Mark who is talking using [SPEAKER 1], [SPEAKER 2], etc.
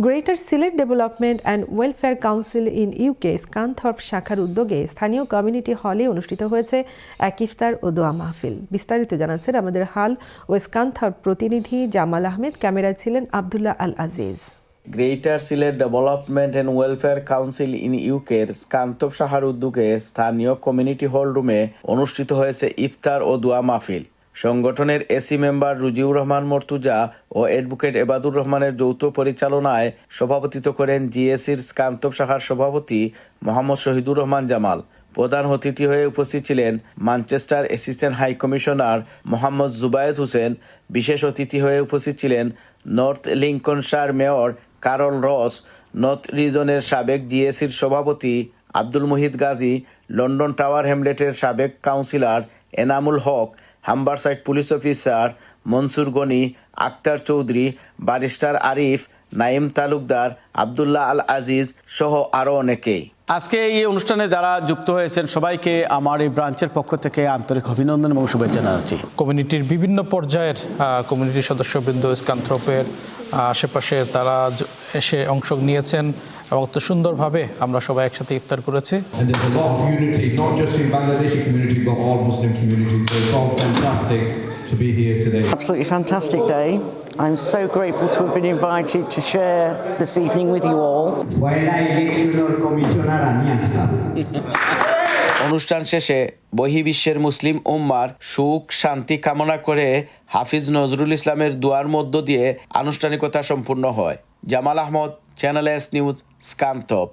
[SPEAKER 1] Greater Sylhet development and welfare council in UK Scunthorpe শাখার উদ্যোগে স্থানীয় কমিউনিটি হলে অনুষ্ঠিত হয়েছে এক ইফতার ও দোয়া মাহফিল। বিস্তারিত জানাচ্ছেন আমাদের হাল ও স্কানথর্প প্রতিনিধি জামাল আহমেদ। ক্যামেরায় ছিলেন Abdullah Al Aziz.
[SPEAKER 2] Greater Sylhet development and welfare council in ইউকের স্কানথর্প শাখার উদ্যোগে স্থানীয় কমিউনিটি হল রুমে অনুষ্ঠিত হয়েছে ইফতার ও দোয়া মাহফিল। সংগঠনের এসি মেম্বার রুজিউর রহমান মর্তুজা ও অ্যাডভোকেট এবাদুর রহমানের যৌথ পরিচালনায় সভাপতিত্ব করেন জিএসির স্কানথর্প শাখার সভাপতি মোহাম্মদ শহীদুর রহমান জামাল। প্রধান অতিথি হয়ে উপস্থিত ছিলেন Manchester assistant high commissioner Mohammad Zubayed Hossain. বিশেষ অতিথি হয়ে উপস্থিত ছিলেন নর্থ লিঙ্কনশায়ার মেয়র কারল রস, নর্থ রিজনের সাবেক জিএসির সভাপতি আব্দুল মুহিত গাজী, লন্ডন টাওয়ার হ্যামলেটের সাবেক councillor Enamul Haque, Humberside police officer Monsur Gani, Akhtar Chowdhury, barrister Arif, Naim Talukdar, Abdullah Al Aziz সহ আরও অনেকেই।
[SPEAKER 3] আজকে এই অনুষ্ঠানে যারা যুক্ত হয়েছেন সবাইকে আমার এই ব্রাঞ্চের পক্ষ থেকে আন্তরিক অভিনন্দন এবং শুভেচ্ছা জানাচ্ছি।
[SPEAKER 4] কমিউনিটির বিভিন্ন পর্যায়ের কমিউনিটির সদস্যবৃন্দ স্কানথর্পের আশেপাশে তারা এসে অংশ নিয়েছেন এবং অত সুন্দরভাবে আমরা সবাই একসাথে ইফতার করেছি।
[SPEAKER 5] Absolutely fantastic day. I'm so grateful to have been invited to share this evening with you all.
[SPEAKER 2] অনুষ্ঠান শেষে বহির্বিশ্বের মুসলিম উম্মার সুখ শান্তি কামনা করে হাফিজ নজরুল ইসলামের দোয়ার মধ্য দিয়ে আনুষ্ঠানিকতা সম্পূর্ণ হয়। Jamal Ahmed, channel S news, স্কানথর্প।